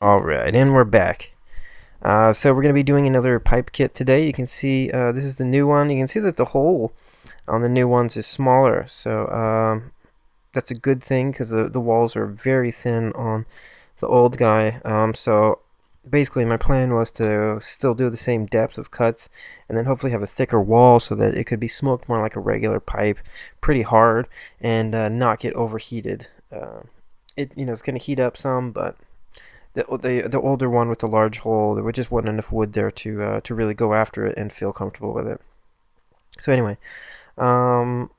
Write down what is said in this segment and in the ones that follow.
Alright, and we're back. So we're going to be doing another pipe kit today. You can see this is the new one. You can see that the hole on the new ones is smaller. So that's a good thing because the walls are very thin on the old guy. So basically my plan was to still do the same depth of cuts and then hopefully have a thicker wall so that it could be smoked more like a regular pipe, pretty hard, and not get overheated. It's going to heat up some, but the older one with the large hole, there just wasn't enough wood there to really go after it and feel comfortable with it. So anyway, um,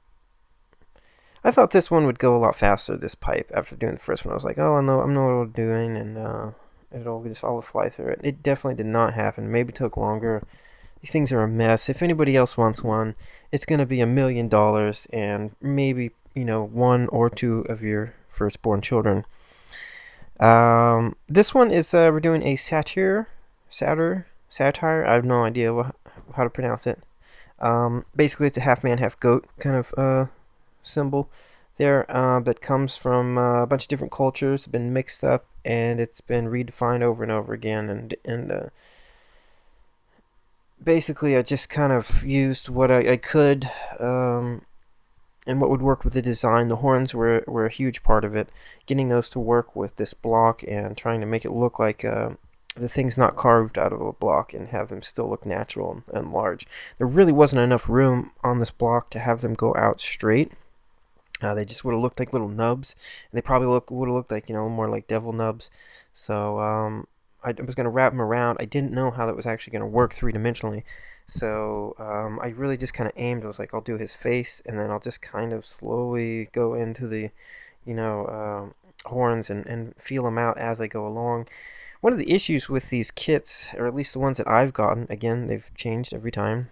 I thought this one would go a lot faster. This pipe after doing the first one, I was like, oh, I know what I'm doing, and it'll just all fly through it. It definitely did not happen. Maybe it took longer. These things are a mess. If anybody else wants one, it's gonna be $1 million, and maybe one or two of your firstborn children. This one is we're doing a satire. I have no idea how to pronounce it. Basically, it's a half man, half goat kind of symbol there that comes from a bunch of different cultures, been mixed up, and it's been redefined over and over again. And basically, I just kind of used what I could. And what would work with the design. The horns were a huge part of it. Getting those to work with this block and trying to make it look like the thing's not carved out of a block and have them still look natural and large. There really wasn't enough room on this block to have them go out straight. They just would have looked like little nubs. And they probably would have looked like, more like devil nubs. So I was going to wrap them around. I didn't know how that was actually going to work three-dimensionally. So I really just kind of aimed. I was like, I'll do his face, and then I'll just kind of slowly go into the, horns and feel them out as I go along. One of the issues with these kits, or at least the ones that I've gotten, again, they've changed every time.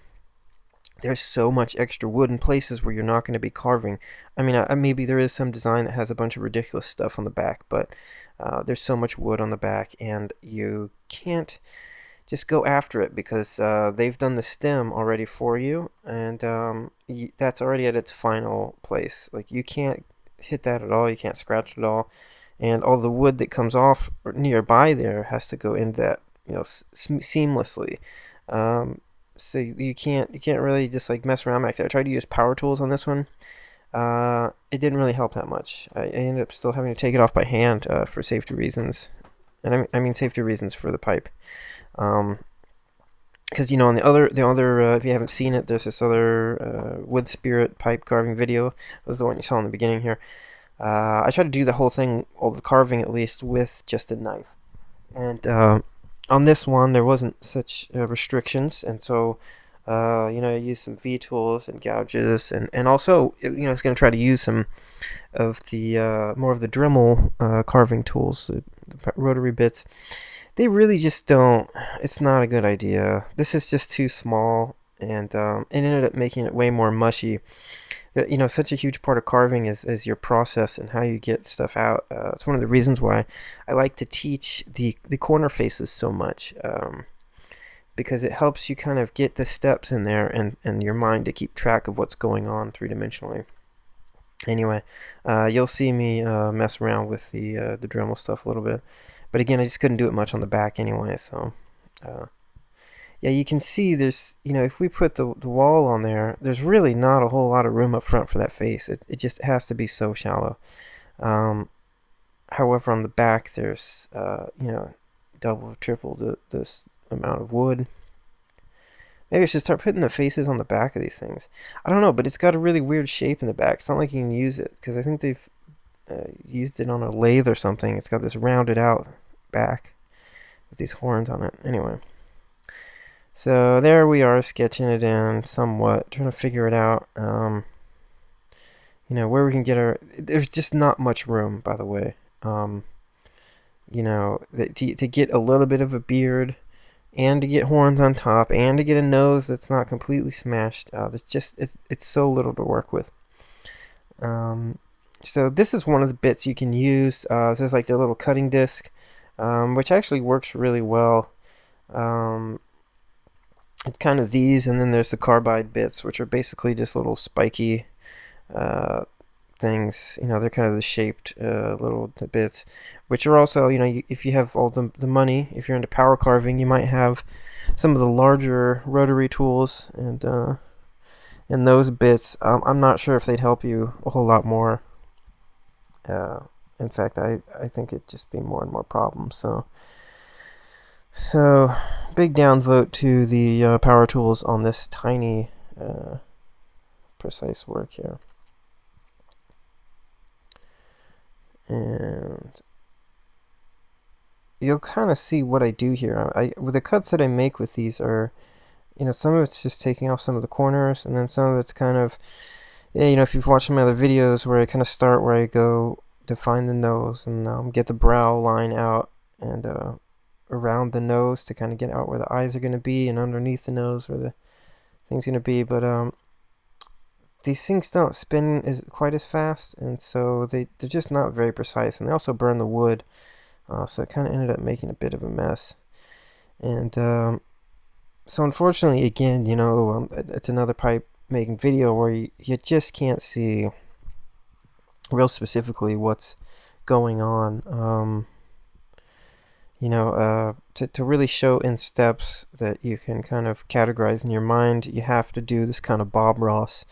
There's so much extra wood in places where you're not going to be carving. I mean, maybe there is some design that has a bunch of ridiculous stuff on the back, but there's so much wood on the back, and you can't just go after it because they've done the stem already for you, and that's already at its final place. Like, you can't hit that at all, you can't scratch it at all, and all the wood that comes off nearby there has to go into that, seamlessly. So you can't really just like mess around back there. I tried to use power tools on this one. It didn't really help that much. I ended up still having to take it off by hand for safety reasons, and I mean safety reasons for the pipe. Because on the other if you haven't seen it, there's this other wood spirit pipe carving video. That was the one you saw in the beginning here. I tried to do the whole thing, all the carving at least, with just a knife, and on this one there wasn't such restrictions, and so I used some V tools and gouges, and also it's going to try to use some of the more of the Dremel carving tools, the rotary bits. They really just don't. It's not a good idea. This is just too small, and it ended up making it way more mushy. Such a huge part of carving is your process and how you get stuff out. It's one of the reasons why I like to teach the corner faces so much, because it helps you kind of get the steps in there and your mind to keep track of what's going on three-dimensionally. Anyway, you'll see me mess around with the Dremel stuff a little bit. But again, I just couldn't do it much on the back anyway, so yeah, you can see there's, if we put the wall on there, there's really not a whole lot of room up front for that face. It just has to be so shallow. However, on the back, there's, double, triple this amount of wood. Maybe I should start putting the faces on the back of these things. I don't know, but it's got a really weird shape in the back. It's not like you can use it, because I think they've used it on a lathe or something. It's got this rounded out back with these horns on it. Anyway, so there we are, sketching it in somewhat, trying to figure it out. Where we can get our. There's just not much room, by the way. To get a little bit of a beard, and to get horns on top, and to get a nose that's not completely smashed. There's just it's so little to work with. So this is one of the bits you can use. This is like their little cutting disc, which actually works really well. It's kind of these, and then there's the carbide bits, which are basically just little spiky things. They're kind of the shaped little bits, which are also, if you have all the money, if you're into power carving, you might have some of the larger rotary tools, and those bits. I'm not sure if they'd help you a whole lot more. In fact, I think it'd just be more and more problems. So big downvote to the power tools on this tiny precise work here. And you'll kind of see what I do here. With the cuts that I make with these are, some of it's just taking off some of the corners, and then some of it's kind of, if you've watched my other videos where I kind of start where I go define the nose and get the brow line out, and around the nose to kind of get out where the eyes are going to be, and underneath the nose where the thing's going to be. But these things don't spin quite as fast, and so they're just not very precise, and they also burn the wood, so it kind of ended up making a bit of a mess. And so unfortunately, again, it's another pipe making video where you just can't see real specifically what's going on. To really show in steps that you can kind of categorize in your mind, you have to do this kind of Bob Ross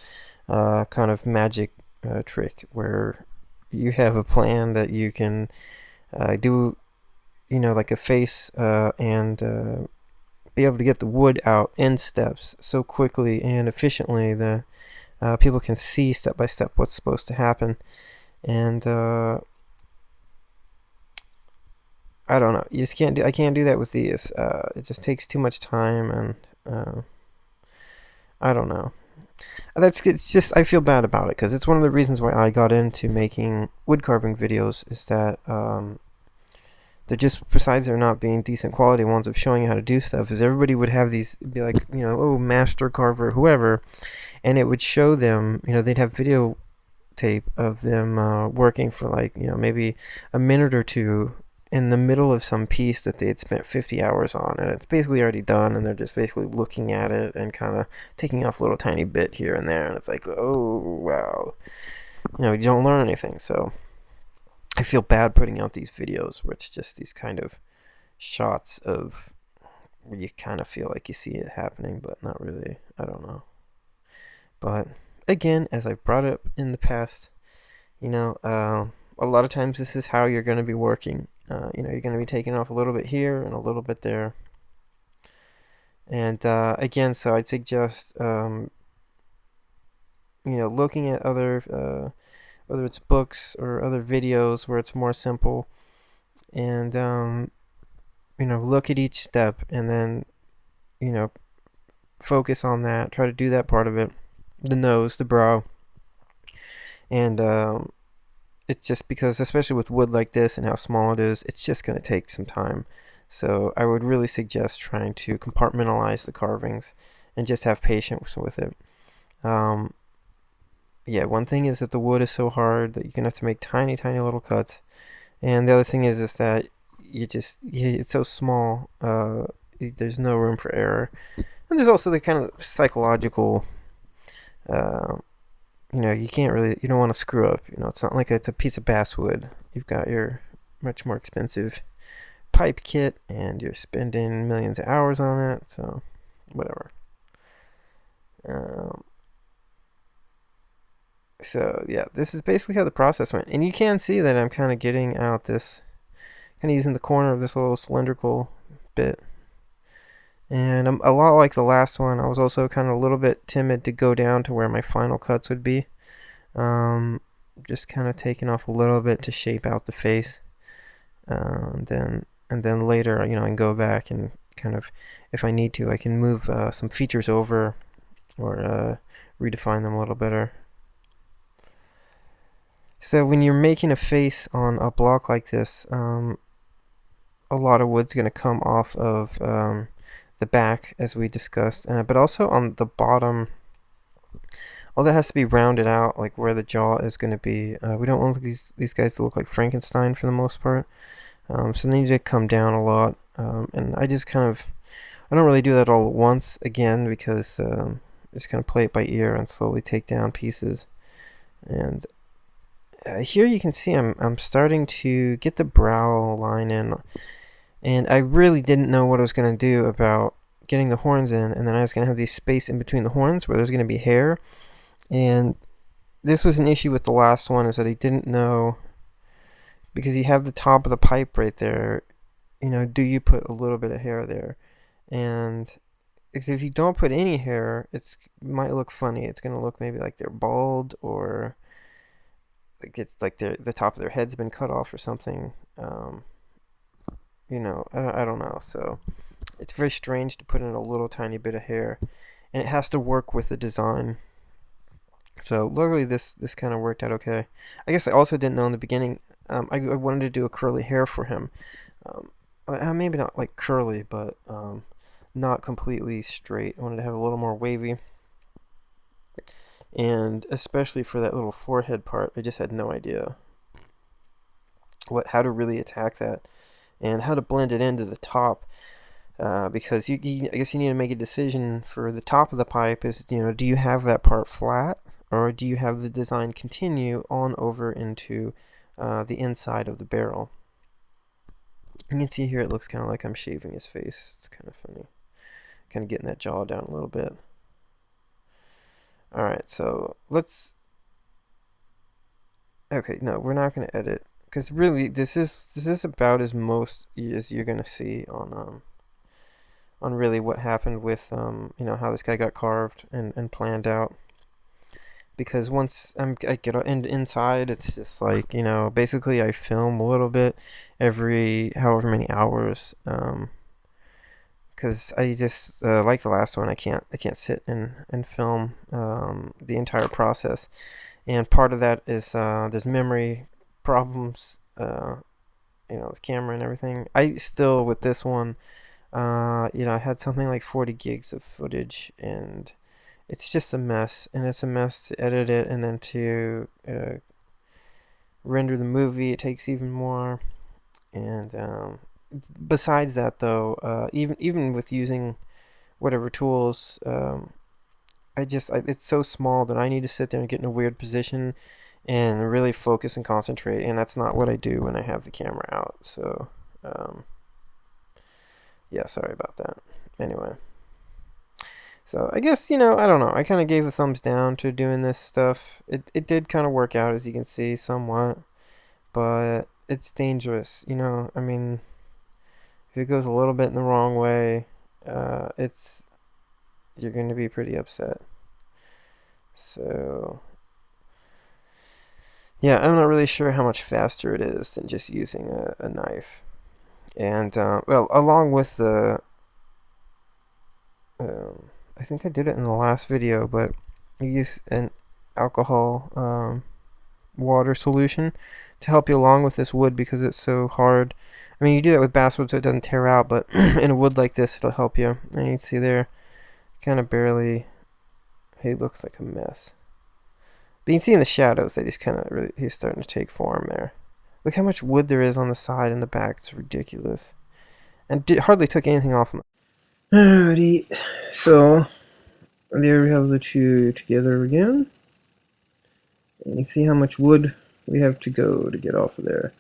kind of magic trick where you have a plan that you can do, like a face, and be able to get the wood out in steps so quickly and efficiently that people can see step by step what's supposed to happen. And I don't know. You just can't do. I can't do that with these. It just takes too much time, and I don't know. It's just I feel bad about it because it's one of the reasons why I got into making wood carving videos. Is that they're just, besides there not being decent quality ones of showing you how to do stuff, is everybody would have these, be like, master carver, whoever, and it would show them, they'd have video tape of them working for like, maybe a minute or two in the middle of some piece that they had spent 50 hours on, and it's basically already done, and they're just basically looking at it and kind of taking off a little tiny bit here and there, and it's like, oh wow, you don't learn anything. So I feel bad putting out these videos where it's just these kind of shots of where you kind of feel like you see it happening, but not really. I don't know. But again, as I've brought up in the past, a lot of times this is how you're going to be working. You're going to be taking off a little bit here and a little bit there. And again, so I'd suggest, looking at other, whether it's books or other videos where it's more simple, and look at each step and then, focus on that. Try to do that part of it, the nose, the brow, and it's just because, especially with wood like this and how small it is, it's just going to take some time. So I would really suggest trying to compartmentalize the carvings and just have patience with it. Yeah, one thing is that the wood is so hard that you're going to have to make tiny, tiny little cuts. And the other thing is that it's so small, there's no room for error. And there's also the kind of psychological, you can't really, you don't want to screw up. It's not like it's a piece of basswood. You've got your much more expensive pipe kit, and you're spending millions of hours on it, so whatever. So yeah, this is basically how the process went, and you can see that I'm kind of getting out this, kind of using the corner of this little cylindrical bit. And a lot like the last one, I was also kind of a little bit timid to go down to where my final cuts would be. Just kind of taking off a little bit to shape out the face, and then later, I can go back and kind of, if I need to, I can move some features over or redefine them a little better. So when you're making a face on a block like this, a lot of wood's going to come off of the back, as we discussed, but also on the bottom. All that has to be rounded out, like where the jaw is going to be. We don't want these guys to look like Frankenstein for the most part, so they need to come down a lot. And I don't really do that all at once, again, because just kind of play it by ear and slowly take down pieces. And here you can see I'm starting to get the brow line in, and I really didn't know what I was going to do about getting the horns in, and then I was going to have these space in between the horns where there's going to be hair, and this was an issue with the last one, is that I didn't know, because you have the top of the pipe right there, do you put a little bit of hair there? And because if you don't put any hair, it might look funny. It's going to look maybe like they're bald, or like it's like the top of their head's been cut off or something. I don't know. So it's very strange to put in a little tiny bit of hair, and it has to work with the design. So luckily this kind of worked out okay. I guess I also didn't know in the beginning. I wanted to do a curly hair for him. Maybe not like curly, but not completely straight. I wanted to have a little more wavy. And especially for that little forehead part, I just had no idea how to really attack that, and how to blend it into the top. Because I guess you need to make a decision for the top of the pipe. Is, do you have that part flat, or do you have the design continue on over into the inside of the barrel? You can see here it looks kind of like I'm shaving his face. It's kind of funny. Kind of getting that jaw down a little bit. Alright, so let's... Okay, no, we're not going to edit, because really this is about as you're going to see on really what happened with how this guy got carved and planned out. Because once I get inside, it's just like, basically I film a little bit every however many hours, because I just like the last one, I can't sit and film the entire process, and part of that is there's memory problems, with camera and everything. I still, with this one, I had something like 40 gigs of footage, and it's just a mess, and it's a mess to edit it, and then to render the movie, it takes even more. And besides that, though, even with using whatever tools, it's so small that I need to sit there and get in a weird position and really focus and concentrate, and that's not what I do when I have the camera out. So, yeah, sorry about that. Anyway. So I guess, I don't know. I kind of gave a thumbs down to doing this stuff. It did kind of work out, as you can see, somewhat. But it's dangerous, I mean, if it goes a little bit in the wrong way, you're going to be pretty upset. So, yeah, I'm not really sure how much faster it is than just using a knife. And, well, along with the... I think I did it in the last video, but I use an alcohol water solution to help you along with this wood, because it's so hard. I mean, you do that with basswood so it doesn't tear out, but in a wood like this, it'll help you. And you can see there, kind of barely, he looks like a mess. But you can see in the shadows that he's starting to take form there. Look how much wood there is on the side and the back. It's ridiculous. And hardly took anything off. Alrighty, so there we have the two together again. And you see how much wood we have to go to get off of there.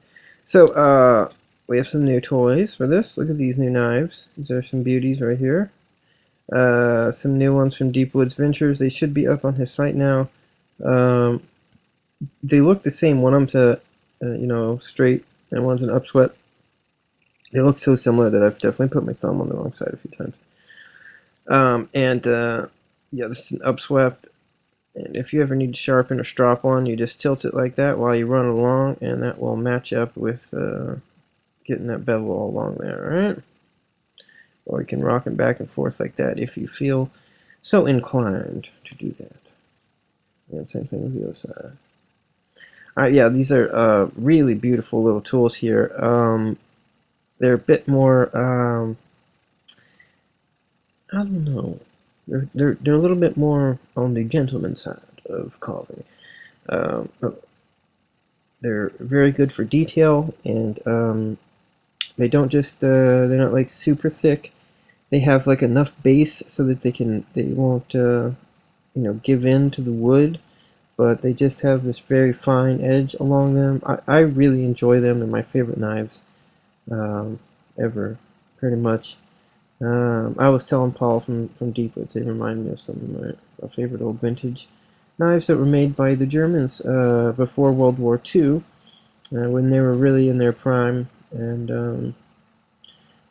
So, we have some new toys for this. Look at these new knives. These are some beauties right here. Some new ones from Deep Woods Ventures. They should be up on his site now. They look the same. One of them's straight, and one's an upswept. They look so similar that I've definitely put my thumb on the wrong side a few times. Yeah, this is an upswept. And if you ever need to sharpen or strop one, you just tilt it like that while you run along, and that will match up with getting that bevel all along there, alright? Or you can rock it back and forth like that if you feel so inclined to do that. And same thing with the other side. Alright, yeah, these are really beautiful little tools here. They're a bit more, I don't know. They're a little bit more on the gentleman side of carving. They're very good for detail, and they don't just they're not like super thick. They have like enough base so that they won't give in to the wood, but they just have this very fine edge along them. I really enjoy them. They're my favorite knives ever, pretty much. I was telling Paul from Deepwoods, they remind me of some of my favorite old vintage knives that were made by the Germans before World War II, when they were really in their prime. And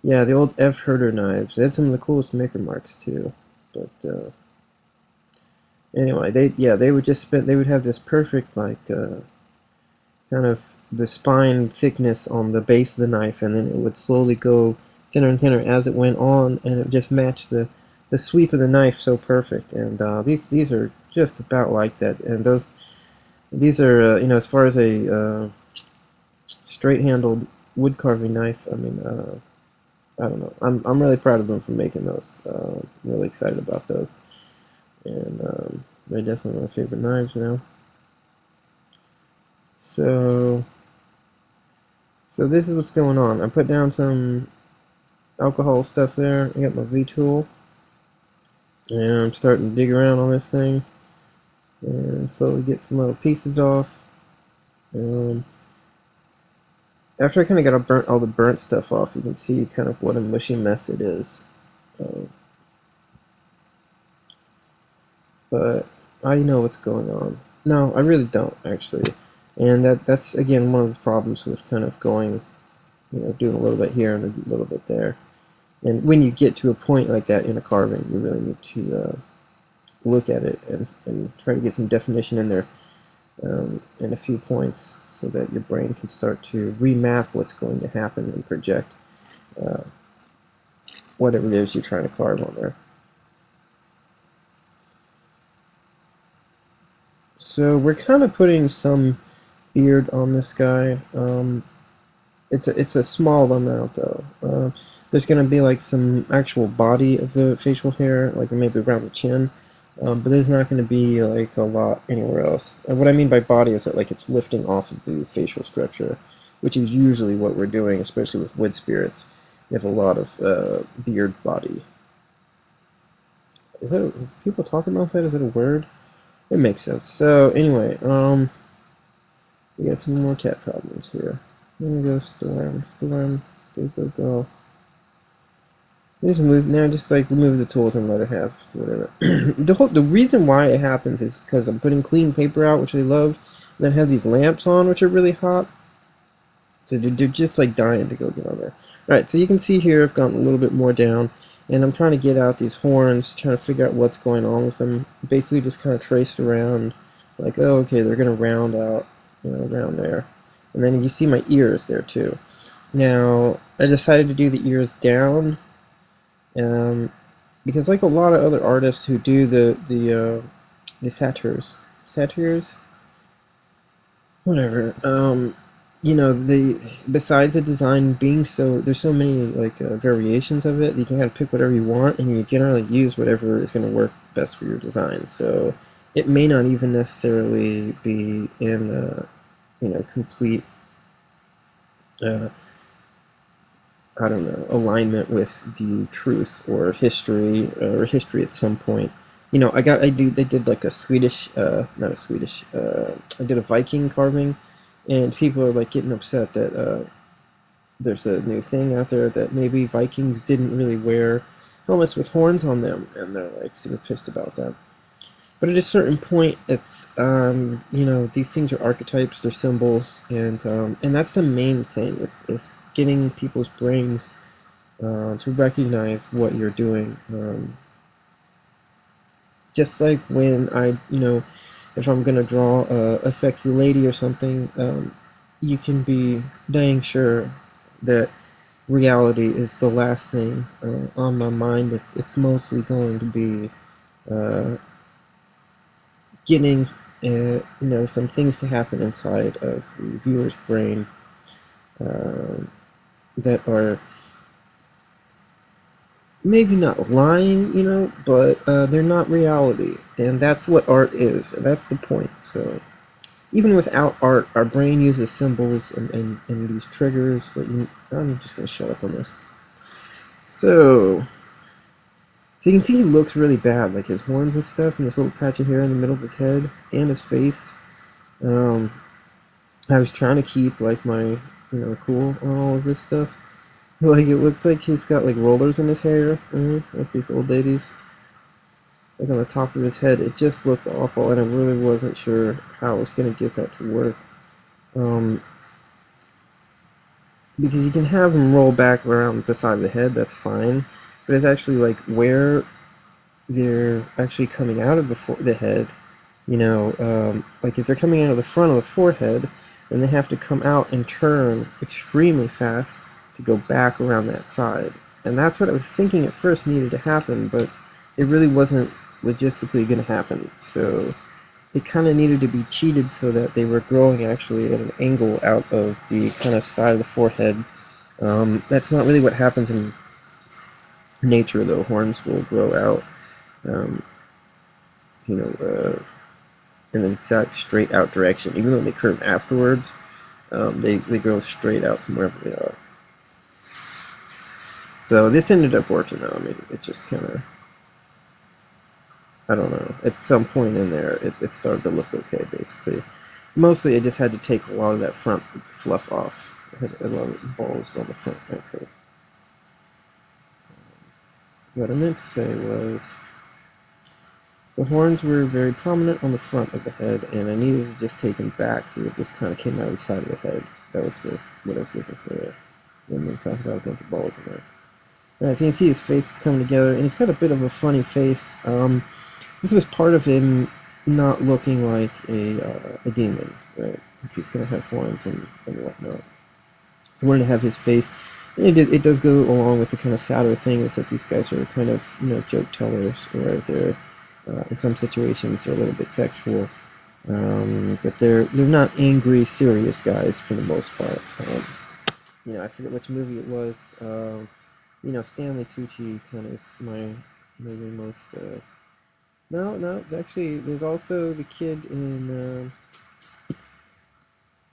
yeah, the old F. Herder knives. They had some of the coolest maker marks too. But anyway, they would just they would have this perfect like kind of the spine thickness on the base of the knife, and then it would slowly go thinner and thinner as it went on, and it would just match the sweep of the knife so perfect. And these are just about like that. And these are you know, as far as a straight-handled wood carving knife, I mean, I don't know. I'm really proud of them for making those. I'm really excited about those, and they're definitely my favorite knives, you know. So this is what's going on. I put down some alcohol stuff there. I got my V-tool, and I'm starting to dig around on this thing and slowly get some little pieces off. After I kind of got all the burnt stuff off, you can see kind of what a mushy mess it is. But I know what's going on. No, I really don't, actually. And that's, again, one of the problems with kind of going, you know, doing a little bit here and a little bit there. And when you get to a point like that in a carving, you really need to look at it and try to get some definition in there. In a few points, so that your brain can start to remap what's going to happen and project whatever it is you're trying to carve on there. So we're kind of putting some beard on this guy. It's a small amount though. There's going to be like some actual body of the facial hair, like maybe around the chin. But there's not going to be like a lot anywhere else. And what I mean by body is that like it's lifting off of the facial structure, which is usually what we're doing, especially with wood spirits. You have a lot of beard body. Is people talking about that? Is it a word? It makes sense. So anyway, we got some more cat problems here. There we go, storm, go. Just remove the tools and let it have whatever. The reason why it happens is because I'm putting clean paper out, which I love, and then have these lamps on, which are really hot. So they're just like dying to go get on there. Alright, so you can see here I've gotten a little bit more down, and I'm trying to get out these horns, trying to figure out what's going on with them. Basically just kind of traced around, like, oh, okay, they're going to round out, you know, around there. And then you see my ears there too. Now, I decided to do the ears down, because like a lot of other artists who do the satyrs, whatever, you know, besides the design being there's so many like variations of it that you can kind of pick whatever you want, and you generally use whatever is going to work best for your design. So it may not even necessarily be in you know, complete I don't know, alignment with the truth or history at some point. You know, they did like a Swedish, not a Swedish, I did a Viking carving, and people are like getting upset that there's a new thing out there that maybe Vikings didn't really wear helmets with horns on them, and they're like super pissed about that. But at a certain point, it's you know, these things are archetypes, they're symbols, and that's the main thing is getting people's brains to recognize what you're doing. Just like when you know, if I'm gonna draw a sexy lady or something, you can be dang sure that reality is the last thing on my mind. It's mostly going to be getting you know, some things to happen inside of the viewer's brain that are maybe not lying, you know, but they're not reality, and that's what art is, and that's the point. So even without art, our brain uses symbols and these triggers that I'm just going to shut up on this. So So you can see he looks really bad, like his horns and stuff, and this little patch of hair in the middle of his head, and his face. Um, I was trying to keep, like, my, cool on all of this stuff. Like, it looks like he's got, like, rollers in his hair, like these old ladies. Like, on the top of his head. It just looks awful, and I really wasn't sure how I was going to get that to work. Um, because you can have him roll back around the side of the head, that's fine. But it's actually, like, where they're actually coming out of the head, like if they're coming out of the front of the forehead, then they have to come out and turn extremely fast to go back around that side. And that's what I was thinking at first needed to happen, but it really wasn't logistically going to happen. So it kind of needed to be cheated so that they were growing actually at an angle out of the kind of side of the forehead. That's not really what happens in nature, though. Horns will grow out, um, you know, in the exact straight out direction. Even though they curve afterwards, they go straight out from wherever they are. So this ended up working out. I mean, it just kind of, I don't know. At some point in there, it started to look okay, basically. Mostly, I just had to take a lot of that front fluff off. I had a lot of balls on the front. Okay. What I meant to say was, the horns were very prominent on the front of the head, and I needed to just take them back so that this kind of came out of the side of the head. That was what I was looking for there. When we talk about a bunch of balls in there. Alright, so you can see his face is coming together, and he's got a bit of a funny face. This was part of him not looking like a demon, right? Because he's going to have horns and whatnot. So I wanted to have his face, and it does go along with the kind of sadder thing is that these guys are kind of, joke tellers, or they're, in some situations, they're a little bit sexual. But they're not angry, serious guys for the most part. I forget which movie it was. Stanley Tucci kind of is my maybe most. No, actually, there's also the kid in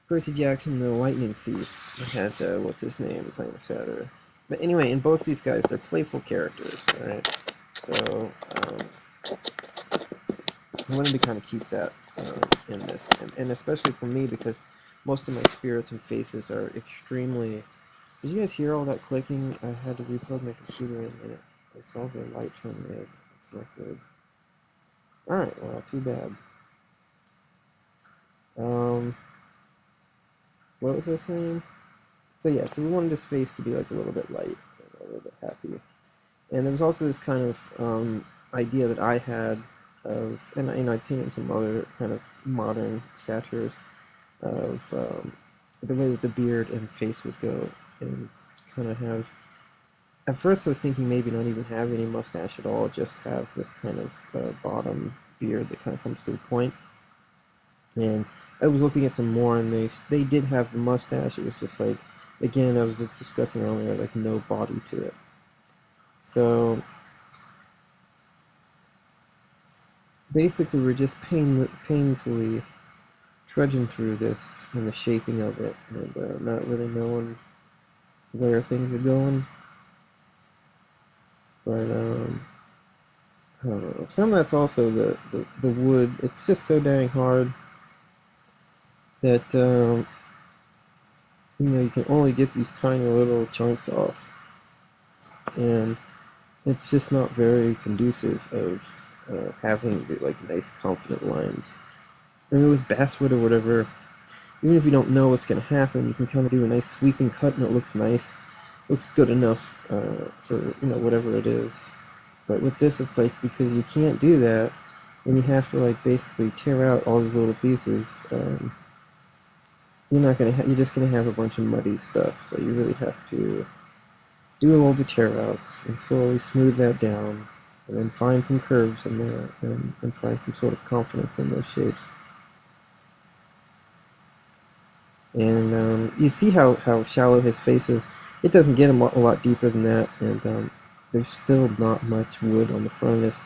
Percy Jackson, the Lightning Thief. I had what's his name playing Satyr. But anyway, in both these guys, they're playful characters, right? So I wanted to kind of keep that in this, and especially for me because most of my spirits and faces are extremely. Did you guys hear all that clicking? I had to replug my computer and I saw the light turn red. It's not good. Alright, well, too bad. What was I saying? So yeah, so we wanted his face to be like a little bit light and a little bit happy. And there was also this kind of idea that I had of, and I'd seen it in some other kind of modern satires, of the way that the beard and face would go, and kind of have. At first, I was thinking maybe not even have any mustache at all, just have this kind of bottom beard that kind of comes to a point. And I was looking at some more, and they did have the mustache. It was just like, again, I was discussing earlier, like no body to it. So basically, we're just painfully trudging through this and the shaping of it, and not really knowing where things are going. But I don't know. Some of that's also the wood. It's just so dang hard that you can only get these tiny little chunks off, and it's just not very conducive of having like nice, confident lines. I mean, with basswood or whatever, even if you don't know what's going to happen, you can kind of do a nice sweeping cut, and it looks nice. Looks good enough for whatever it is. But with this, it's like, because you can't do that, and you have to like basically tear out all these little pieces. You're just gonna have a bunch of muddy stuff. So you really have to do all the tear outs and slowly smooth that down, and then find some curves in there, and find some sort of confidence in those shapes. And you see how shallow his face is. It doesn't get a lot deeper than that, and there's still not much wood on the front of this.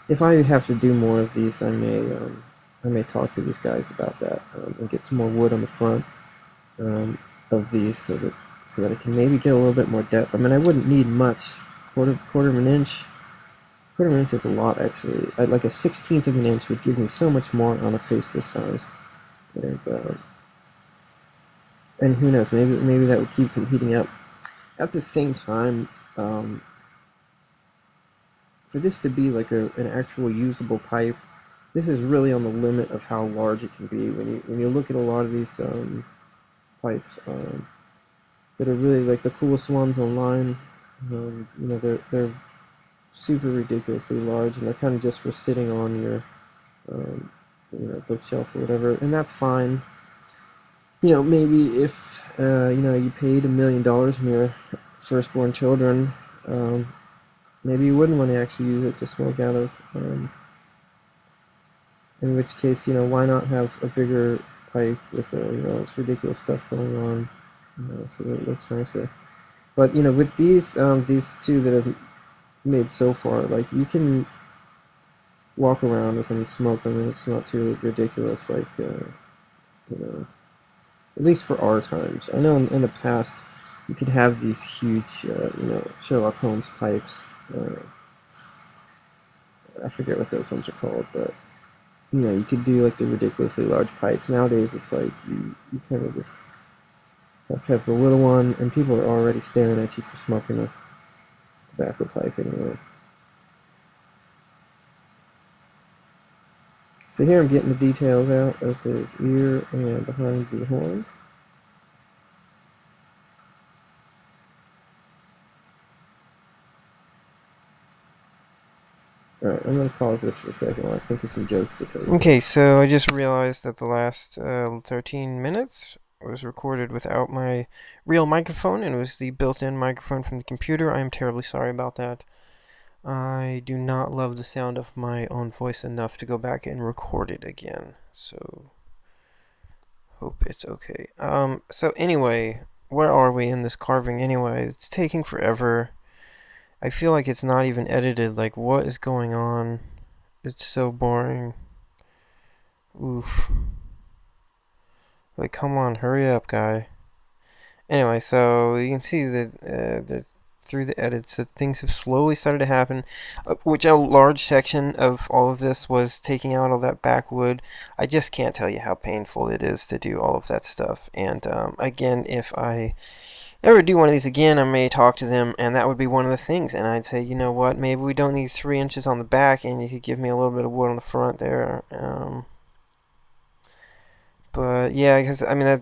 If I have to do more of these, I may talk to these guys about that, and get some more wood on the front of these, so that I can maybe get a little bit more depth. I mean, I wouldn't need much, quarter of an inch, Quarter of an inch is a lot, actually. Like a 16th of an inch would give me so much more on a face this size. And who knows, maybe that would keep from heating up. At the same time, for this to be like an actual usable pipe, this is really on the limit of how large it can be. When you look at a lot of these pipes that are really like the coolest ones online, they're super ridiculously large, and they're kind of just for sitting on your bookshelf or whatever, and that's fine. Maybe if you paid $1 million on your firstborn children, maybe you wouldn't want to actually use it to smoke out of. In which case, why not have a bigger pipe with this ridiculous stuff going on, so that it looks nicer. But with these two that I've made so far, like, you can walk around with them and smoke them, and it's not too ridiculous. Like, at least for our times. I know in the past you could have these huge, Sherlock Holmes pipes. I forget what those ones are called, but you could do like the ridiculously large pipes. Nowadays, it's like you kind of just have to have the little one, and people are already staring at you for smoking a tobacco pipe anyway. So here I'm getting the details out of his ear and behind the horns. Alright, I'm going to pause this for a second while I think of some jokes to tell you. Okay, so I just realized that the last 13 minutes was recorded without my real microphone, and it was the built-in microphone from the computer. I am terribly sorry about that. I do not love the sound of my own voice enough to go back and record it again, so hope it's okay. So anyway, where are we in this carving anyway? It's taking forever. I feel like it's not even edited. Like, what is going on? It's so boring. Oof. Like, come on, hurry up, guy. Anyway, so you can see that through the edits that things have slowly started to happen, which a large section of all of this was taking out all that backwood. I just can't tell you how painful it is to do all of that stuff. And again, if I ever do one of these again, I may talk to them, and that would be one of the things. And I'd say, you know what, maybe we don't need 3 inches on the back, and you could give me a little bit of wood on the front there. But yeah, because I mean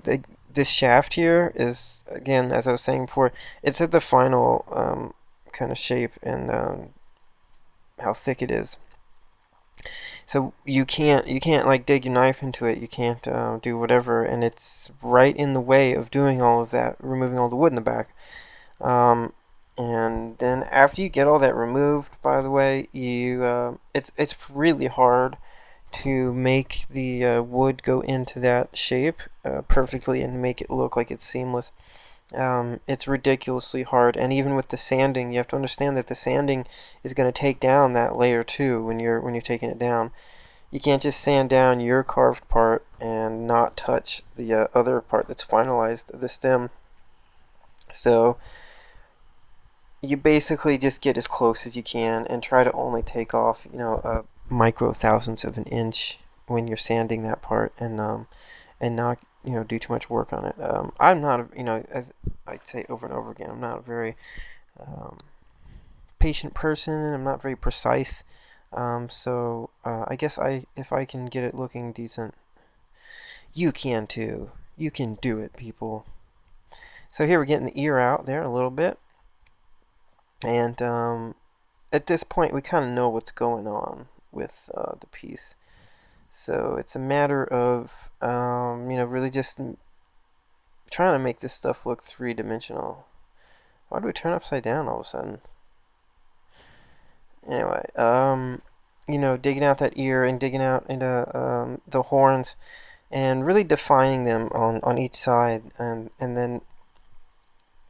this shaft here is, again, as I was saying before, it's at the final kind of shape and how thick it is. So you can't like dig your knife into it. You can't do whatever, and it's right in the way of doing all of that, removing all the wood in the back. And then after you get all that removed, by the way, it's really hard to make the wood go into that shape perfectly and make it look like it's seamless. It's ridiculously hard, and even with the sanding, you have to understand that the sanding is going to take down that layer too when you're taking it down. You can't just sand down your carved part and not touch the other part that's finalized, the stem. So you basically just get as close as you can and try to only take off, a micro thousandths of an inch when you're sanding that part, and not do too much work on it. I'm not, as I say over and over again, I'm not a very patient person. I'm not very precise. So I guess if I can get it looking decent, you can too. You can do it, people. So here we're getting the ear out there a little bit, and at this point we kind of know what's going on with the piece. So it's a matter of really just trying to make this stuff look three-dimensional. Why do we turn upside down all of a sudden? Anyway, digging out that ear and digging out into the horns and really defining them on each side, and then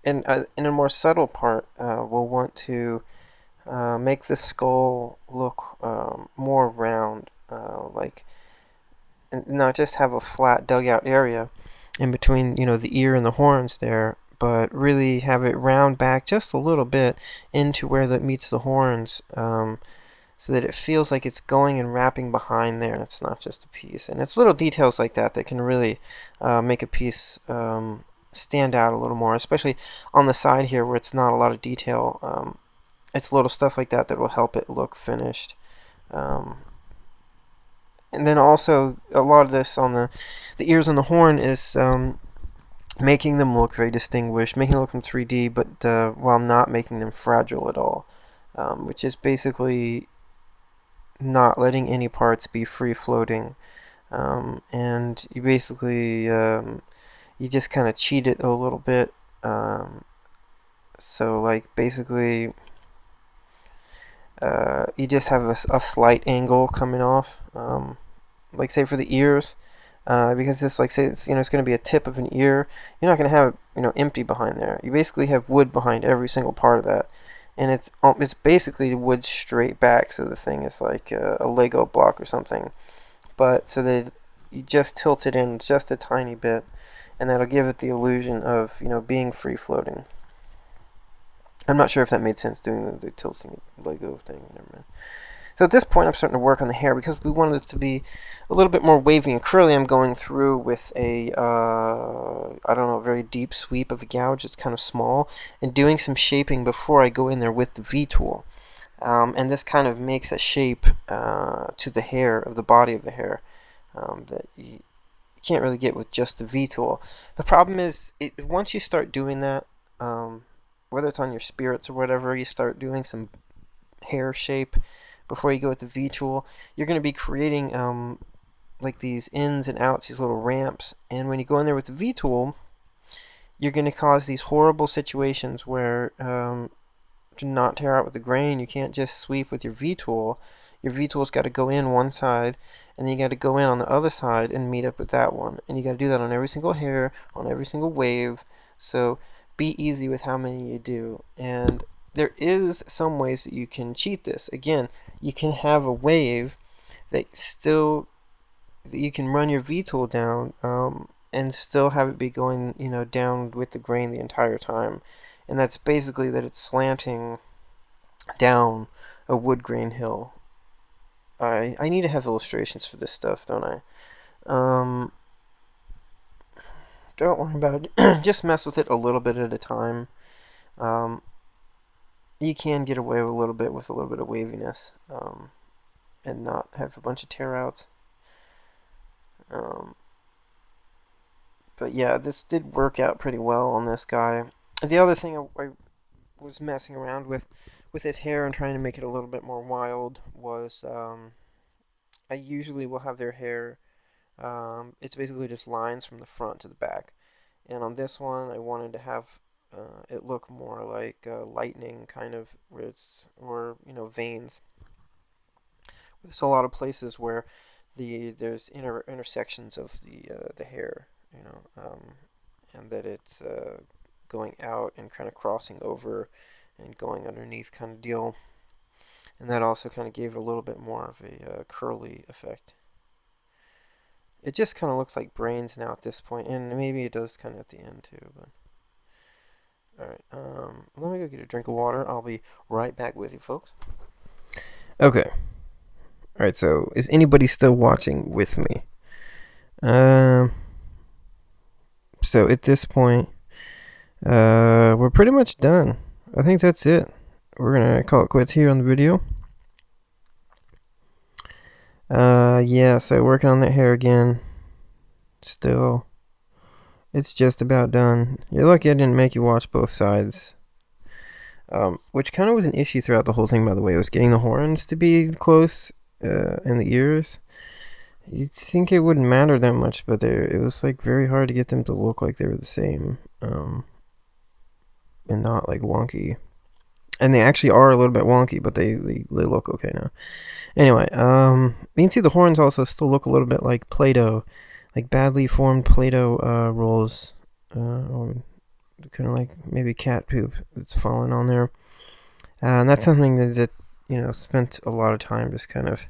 in a more subtle part, we'll want to make the skull look more round, and not just have a flat dugout area in between, the ear and the horns there, but really have it round back just a little bit into where that meets the horns, so that it feels like it's going and wrapping behind there, and it's not just a piece. And it's little details like that that can really make a piece stand out a little more, especially on the side here where it's not a lot of detail. It's little stuff like that that will help it look finished. And then also a lot of this on the ears on the horn is making them look very distinguished, making them look in 3D, but while not making them fragile at all, which is basically not letting any parts be free floating, and you basically you just kind of cheat it a little bit. So like basically you just have a slight angle coming off, like say for the ears, because this, like say it's it's going to be a tip of an ear. You're not going to have empty behind there. You basically have wood behind every single part of that, and it's basically wood straight back. So the thing is like a Lego block or something, but so that you just tilt it in just a tiny bit, and that'll give it the illusion of being free floating. I'm not sure if that made sense doing the tilting Lego thing. Never mind. So at this point I'm starting to work on the hair because we wanted it to be a little bit more wavy and curly. I'm going through with a, I don't know, a very deep sweep of a gouge. It's kind of small, and doing some shaping before I go in there with the V-tool. And this kind of makes a shape to the hair, of the body of the hair, that you can't really get with just the V-tool. The problem is, once you start doing that, whether it's on your spirits or whatever, you start doing some hair shape before you go with the V-tool, you're going to be creating like these ins and outs, these little ramps, and when you go in there with the V-tool, you're going to cause these horrible situations where to not tear out with the grain, you can't just sweep with your V-tool. Your V-tool's got to go in one side, and then you got to go in on the other side and meet up with that one, and you got to do that on every single hair, on every single wave. So be easy with how many you do. And there is some ways that you can cheat this. Again, you can have a wave that you can run your V-tool down and still have it be going down with the grain the entire time, and that's basically that it's slanting down a wood grain hill. I need to have illustrations for this stuff, don't I? Don't worry about it. Just mess with it a little bit at a time. You can get away with a little bit of waviness, and not have a bunch of tear outs. But yeah, this did work out pretty well on this guy. The other thing I was messing around with his hair and trying to make it a little bit more wild was I usually will have their hair, it's basically just lines from the front to the back, and on this one I wanted to have it look more like lightning kind of, or veins. There's a lot of places where there's intersections of the hair, and that it's going out and kind of crossing over and going underneath kind of deal, and that also kind of gave it a little bit more of a curly effect. It just kind of looks like brains now at this point, and maybe it does kind of at the end too. But alright, let me go get a drink of water. I'll be right back with you, folks. Okay. Alright, so is anybody still watching with me? So at this point, we're pretty much done. I think that's it. We're gonna call it quits here on the video. Yeah, so working on that hair again. Still, it's just about done. You're lucky I didn't make you watch both sides. Which kind of was an issue throughout the whole thing, by the way. It was getting the horns to be close, and the ears. You'd think it wouldn't matter that much, but it was like very hard to get them to look like they were the same, and not like wonky. And they actually are a little bit wonky, but they look okay now. Anyway, you can see the horns also still look a little bit like Play-Doh, like badly formed Play-Doh rolls, or kind of like maybe cat poop that's fallen on there. And that's something that spent a lot of time just kind of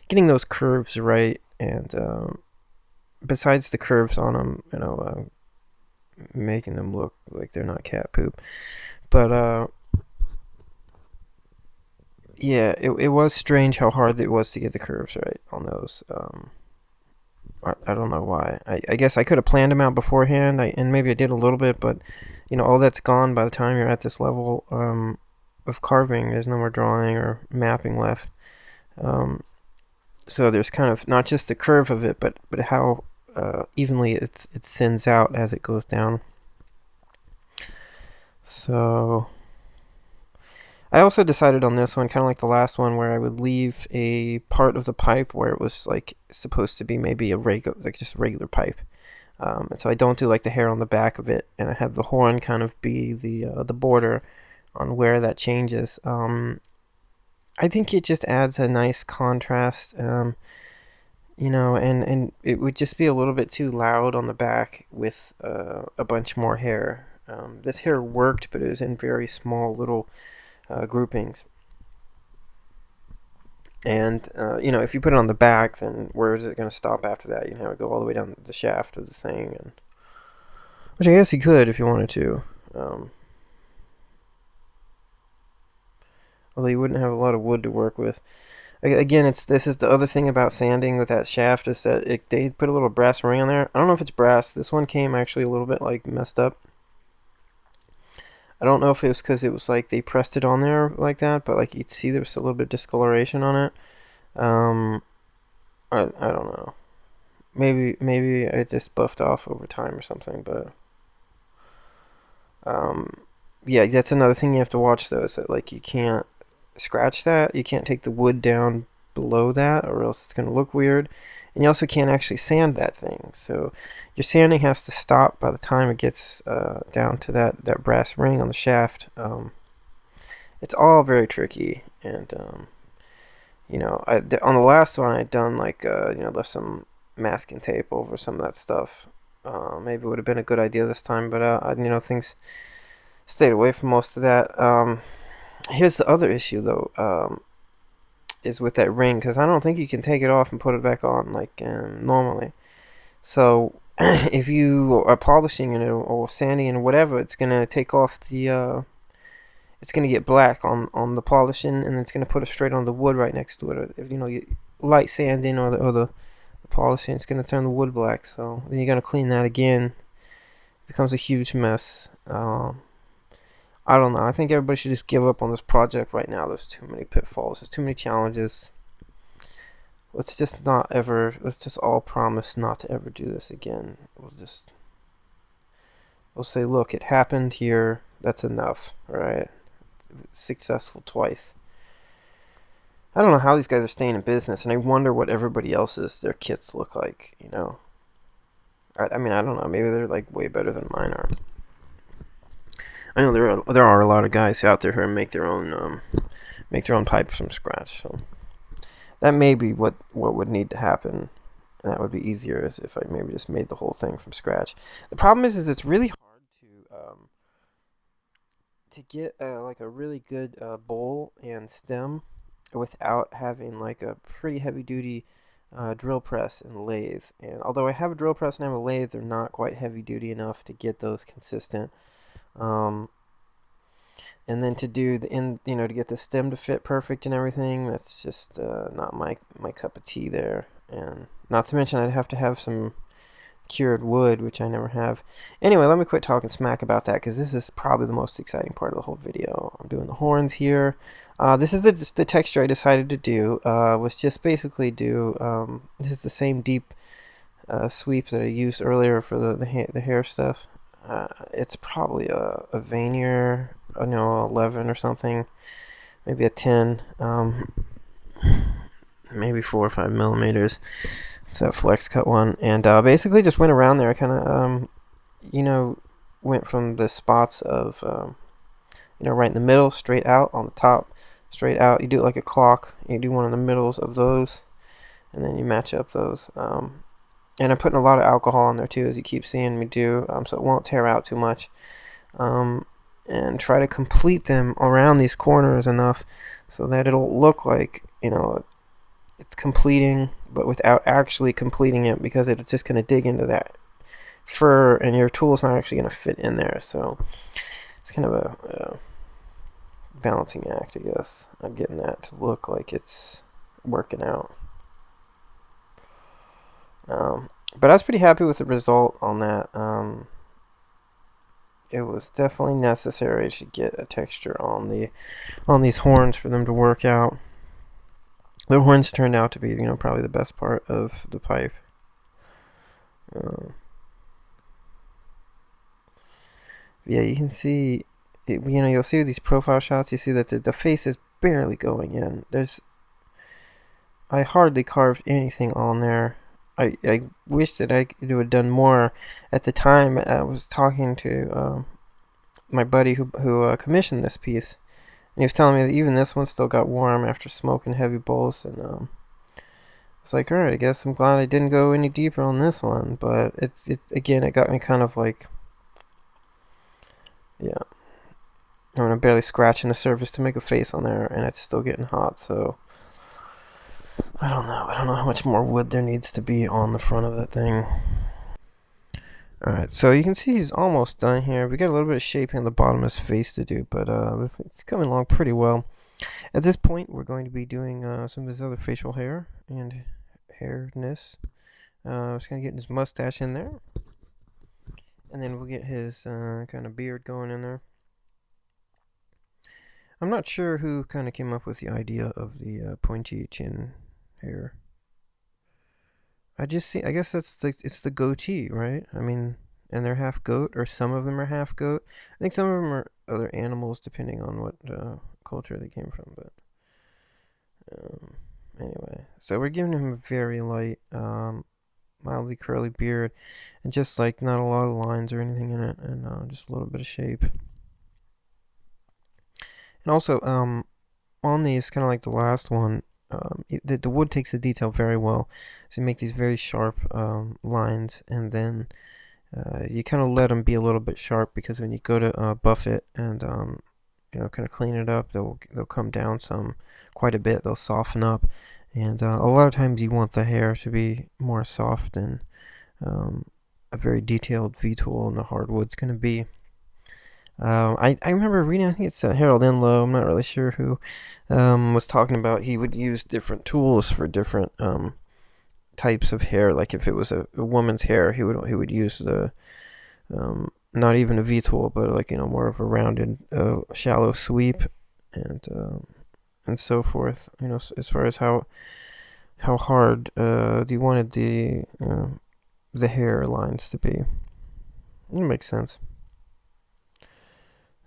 getting those curves right, and besides the curves on them, making them look like they're not cat poop. But Yeah, it was strange how hard it was to get the curves right on those. I don't know why. I guess I could have planned them out beforehand, and maybe I did a little bit, but all that's gone by the time you're at this level of carving. There's no more drawing or mapping left. Um, so there's kind of not just the curve of it, but how evenly it thins out as it goes down. So I also decided on this one, kind of like the last one, where I would leave a part of the pipe where it was like supposed to be maybe a regular, like just a regular pipe. And so I don't do like the hair on the back of it, and I have the horn kind of be the border on where that changes. I think it just adds a nice contrast, and it would just be a little bit too loud on the back with a bunch more hair. This hair worked, but it was in very small little groupings. And if you put it on the back, then where is it going to stop after that? You have it go all the way down the shaft of the thing, and which I guess you could if you wanted to. Although you wouldn't have a lot of wood to work with. Again, this is the other thing about sanding with that shaft is that they put a little brass ring on there. I don't know if it's brass. This one came actually a little bit like messed up. I don't know if it was because it was like they pressed it on there like that, but like you'd see there was a little bit of discoloration on it. Um, I don't know. Maybe it just buffed off over time or something, but um, yeah, that's another thing you have to watch though. Is that like you can't scratch that. You can't take the wood down below that, or else it's gonna look weird. And you also can't actually sand that thing. So your sanding has to stop by the time it gets down to that brass ring on the shaft. It's all very tricky, and on the last one I'd done like left some masking tape over some of that stuff. Maybe it would have been a good idea this time, but things stayed away from most of that. Here's the other issue though, is with that ring, because I don't think you can take it off and put it back on like normally. So if you are polishing it or sanding and whatever, it's gonna take off it's gonna get black on the polishing, and it's gonna put it straight on the wood right next to it. Or if you light sanding or the polishing, it's gonna turn the wood black. So then you're gonna clean that again. It becomes a huge mess. I don't know. I think everybody should just give up on this project right now. There's too many pitfalls. There's too many challenges. Let's just all promise not to ever do this again. We'll say, look, it happened here. That's enough. All right. Successful twice. I don't know how these guys are staying in business, and I wonder what everybody else's their kits look like. I mean, I don't know. Maybe they're like way better than mine are. I know there are a lot of guys out there who make their own pipe from scratch. So that may be what would need to happen, and that would be easier as if I maybe just made the whole thing from scratch. The problem is it's really hard to get like a really good bowl and stem without having like a pretty heavy duty drill press and lathe. And although I have a drill press and I have a lathe, they're not quite heavy duty enough to get those consistent. And then to do to get the stem to fit perfect and everything, that's just not my cup of tea there. And not to mention I'd have to have some cured wood, which I never have. Anyway, let me quit talking smack about that, because this is probably the most exciting part of the whole video. I'm doing the horns here. This is the texture I decided to do. Was just basically this is the same deep sweep that I used earlier for the hair stuff. It's probably a Vanier, 11 or something, maybe a 10, maybe 4 or 5 millimeters. It's that flex cut one, and basically just went around there. I kind of, went from the spots of, right in the middle, straight out, on the top, straight out. You do it like a clock. You do one in the middles of those, and then you match up those. And I'm putting a lot of alcohol in there too, as you keep seeing me do, so it won't tear out too much. And try to complete them around these corners enough so that it'll look like, it's completing, but without actually completing it, because it's just going to dig into that fur, and your tool's not actually going to fit in there. So it's kind of a balancing act, I guess. I'm getting that to look like it's working out. But I was pretty happy with the result on that. It was definitely necessary to get a texture on these horns for them to work out. The horns turned out to be, probably the best part of the pipe. Yeah, you can see, you'll see with these profile shots, you see that the face is barely going in. I hardly carved anything on there. I wish that I could have done more. At the time, I was talking to my buddy who commissioned this piece, and he was telling me that even this one still got warm after smoking heavy bowls, and I was like, alright, I guess I'm glad I didn't go any deeper on this one, but it got me kind of like, yeah, I'm barely scratching the surface to make a face on there, and it's still getting hot, so I don't know how much more wood there needs to be on the front of that thing. Alright, so you can see he's almost done here. We got a little bit of shaping on the bottom of his face to do, but it's coming along pretty well. At this point, we're going to be doing some of his other facial hair and hairness. Just going to get his mustache in there. And then we'll get his kind of beard going in there. I'm not sure who kind of came up with the idea of the pointy chin hair. I guess it's the goatee, right? I mean, and they're half goat, or some of them are half goat. I think some of them are other animals, depending on what culture they came from. But anyway, so we're giving him a very light, mildly curly beard, and just like not a lot of lines or anything in it, and just a little bit of shape. And also, on these, kind of like the last one, the wood takes the detail very well. So you make these very sharp lines, and then you kind of let them be a little bit sharp, because when you go to buff it and kind of clean it up, they'll come down quite a bit. They'll soften up, and a lot of times you want the hair to be more soft than a very detailed V-tool and the hardwood's going to be. I remember reading, I think it's Harold Inlow, I'm not really sure who, was talking about he would use different tools for different types of hair. Like if it was a woman's hair, he would use the not even a V tool, but like more of a rounded shallow sweep, and so forth. As far as how hard you wanted the hair lines to be. It makes sense.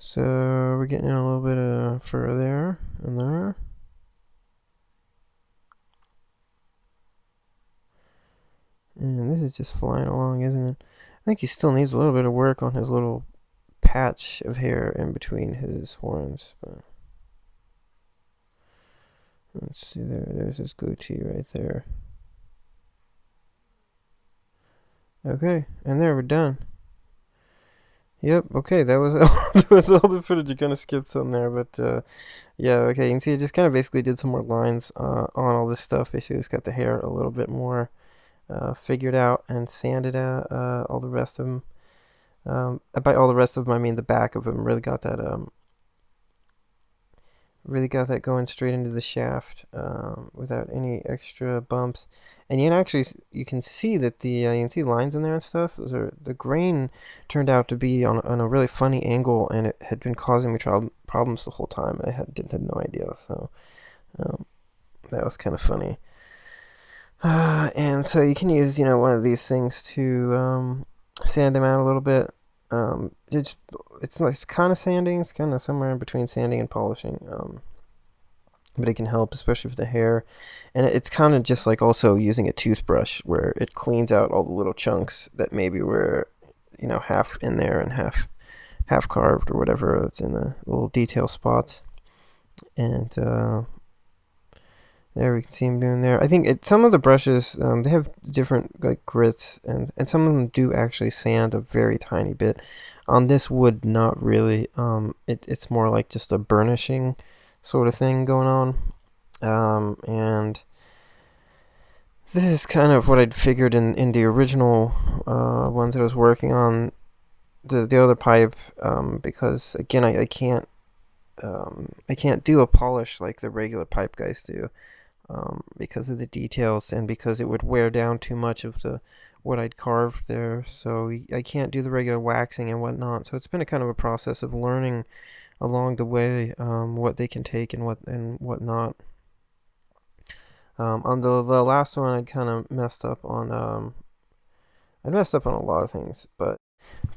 So we're getting in a little bit of fur there and there. And this is just flying along, isn't it? I think he still needs a little bit of work on his little patch of hair in between his horns. But let's see there's his goatee right there. Okay, and there, we're done. Yep, okay, that was all the footage. You kind of skipped some there, but yeah, okay, you can see I just kind of basically did some more lines on all this stuff. Basically just got the hair a little bit more figured out and sanded out. All the rest of them, by all the rest of them I mean the back of them, really got that going straight into the shaft without any extra bumps. And you can see that you can see lines in there and stuff. The grain turned out to be on a really funny angle, and it had been causing me problems the whole time. I had no idea, so that was kind of funny. And so you can use one of these things to sand them out a little bit. It's kind of sanding. It's kind of somewhere in between sanding and polishing. But it can help, especially with the hair. And it's kind of just like also using a toothbrush, where it cleans out all the little chunks that maybe were half in there and half carved or whatever. It's in the little detail spots. And there we can see him doing there. I think some of the brushes, they have different like grits, and some of them do actually sand a very tiny bit. On this wood, not really. It's more like just a burnishing sort of thing going on. And this is kind of what I'd figured in the original ones that I was working on, the other pipe, because again I can't I can't do a polish like the regular pipe guys do, because of the details and because it would wear down too much of the what I'd carved there. So I can't do the regular waxing and whatnot. So it's been a kind of a process of learning along the way, what they can take and what not. On the last one, I kind of messed up on I messed up on a lot of things, but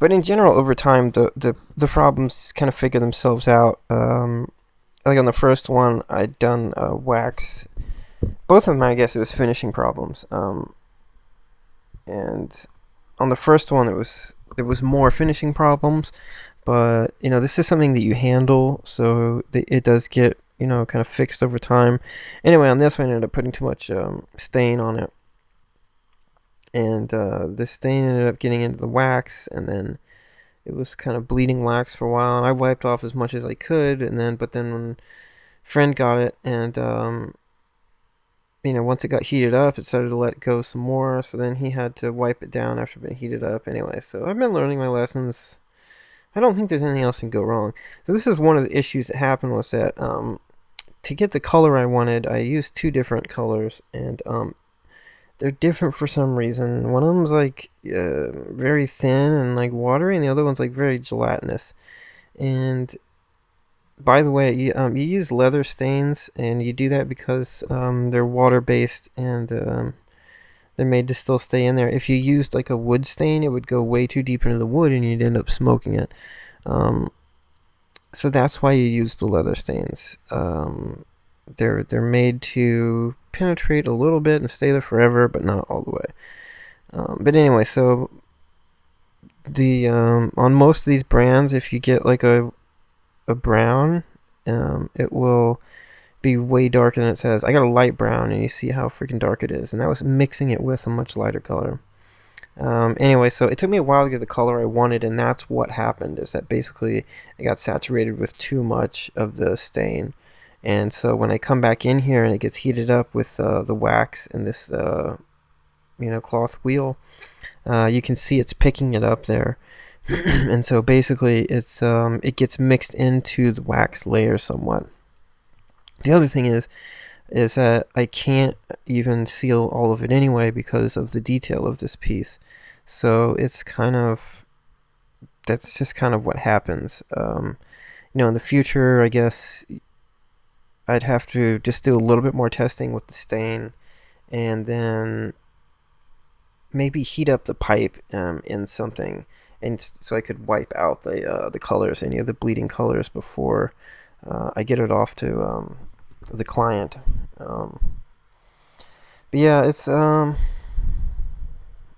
in general, over time, the problems kind of figure themselves out. Like on the first one, I'd done wax. Both of them, I guess, it was finishing problems. And on the first one, there was more finishing problems, but this is something that you handle, so it does get kind of fixed over time. Anyway, on this one, I ended up putting too much stain on it, and the stain ended up getting into the wax, and then it was kind of bleeding wax for a while, and I wiped off as much as I could, but then when friend got it, and once it got heated up, it started to let go some more, so then he had to wipe it down after being heated up. Anyway, so I've been learning my lessons. I don't think there's anything else that can go wrong. So this is one of the issues that happened, was that to get the color I wanted, I used two different colors, and they're different for some reason. One of them's like very thin and like watery, and the other one's like very gelatinous. And by the way, you use leather stains, and you do that because they're water based, and they're made to still stay in there. If you used like a wood stain, it would go way too deep into the wood, and you'd end up smoking it. So that's why you use the leather stains. They're made to penetrate a little bit and stay there forever, but not all the way. But anyway, so the on most of these brands, if you get like a brown, it will be way darker than it says. I got a light brown, and you see how freaking dark it is, and that was mixing it with a much lighter color. Anyway, so it took me a while to get the color I wanted, and that's what happened, is that basically I got saturated with too much of the stain. And so when I come back in here and it gets heated up with the wax and this cloth wheel, you can see it's picking it up there. And so basically it gets mixed into the wax layer somewhat. The other thing is that I can't even seal all of it anyway because of the detail of this piece. So that's just kind of what happens. In the future, I guess I'd have to just do a little bit more testing with the stain, and then maybe heat up the pipe in something, and so I could wipe out the colors, any of the bleeding colors, before I get it off to the client. But yeah,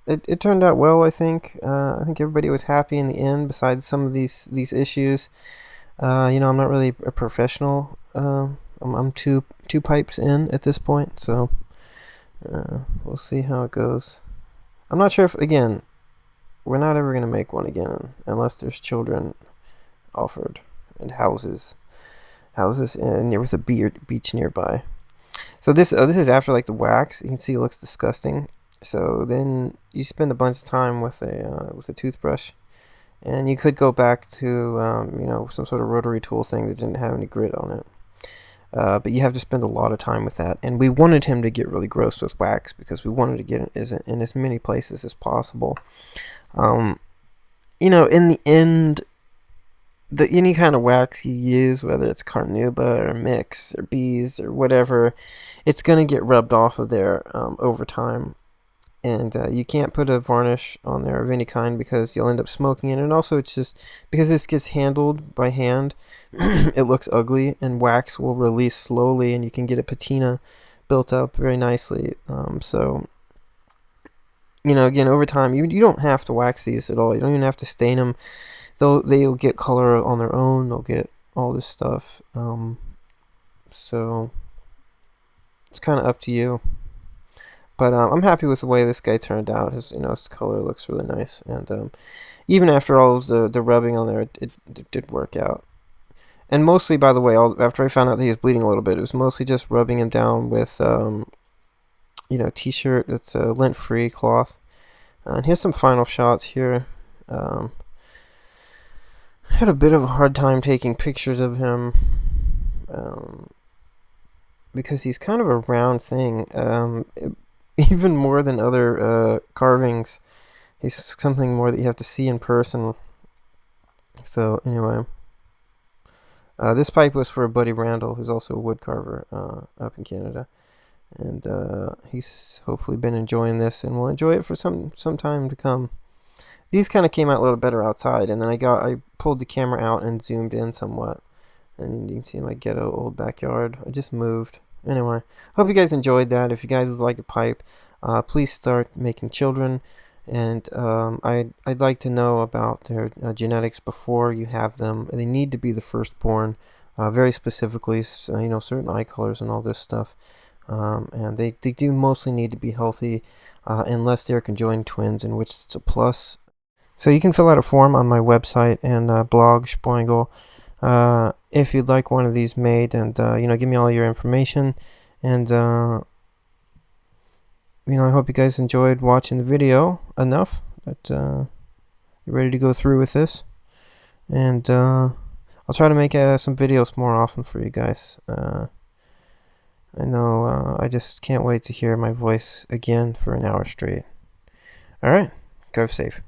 it turned out well. I think everybody was happy in the end, besides some of these issues. I'm not really a professional. I'm two pipes in at this point, so we'll see how it goes. I'm not sure if, again, we're not ever gonna make one again unless there's children offered and houses near with a beach nearby. So this is after like the wax. You can see it looks disgusting. So then you spend a bunch of time with a toothbrush, and you could go back to some sort of rotary tool thing that didn't have any grit on it. But you have to spend a lot of time with that. And we wanted him to get really gross with wax because we wanted to get it in as many places as possible. In the end, any kind of wax you use, whether it's carnauba or mix or bees or whatever, it's going to get rubbed off of there over time. And you can't put a varnish on there of any kind because you'll end up smoking it. And also, it's just because this gets handled by hand, it looks ugly, and wax will release slowly, and you can get a patina built up very nicely. So again, over time, you don't have to wax these at all. You don't even have to stain them. They'll get color on their own. They'll get all this stuff. So it's kind of up to you. But I'm happy with the way this guy turned out. His color looks really nice, and even after all of the rubbing on there, it did work out. And mostly, by the way, after I found out that he was bleeding a little bit, it was mostly just rubbing him down with t-shirt that's lint-free cloth. And here's some final shots here. had a bit of a hard time taking pictures of him because he's kind of a round thing. Even more than other carvings, he's something more that you have to see in person. So anyway, this pipe was for a buddy Randall, who's also a wood carver up in Canada, and he's hopefully been enjoying this and will enjoy it for some time to come. These kind of came out a little better outside, and then I pulled the camera out and zoomed in somewhat, and you can see my ghetto old backyard. I just moved. Anyway, hope you guys enjoyed that. If you guys would like a pipe, please start making children, and I'd like to know about their genetics before you have them. They need to be the firstborn, very specifically, certain eye colors and all this stuff. And they do mostly need to be healthy, unless they're conjoined twins, in which it's a plus. So you can fill out a form on my website and blog schpoingle if you'd like one of these made, and give me all your information. And I hope you guys enjoyed watching the video enough that you're ready to go through with this. And I'll try to make some videos more often for you guys. I know I just can't wait to hear my voice again for an hour straight. Alright, go safe.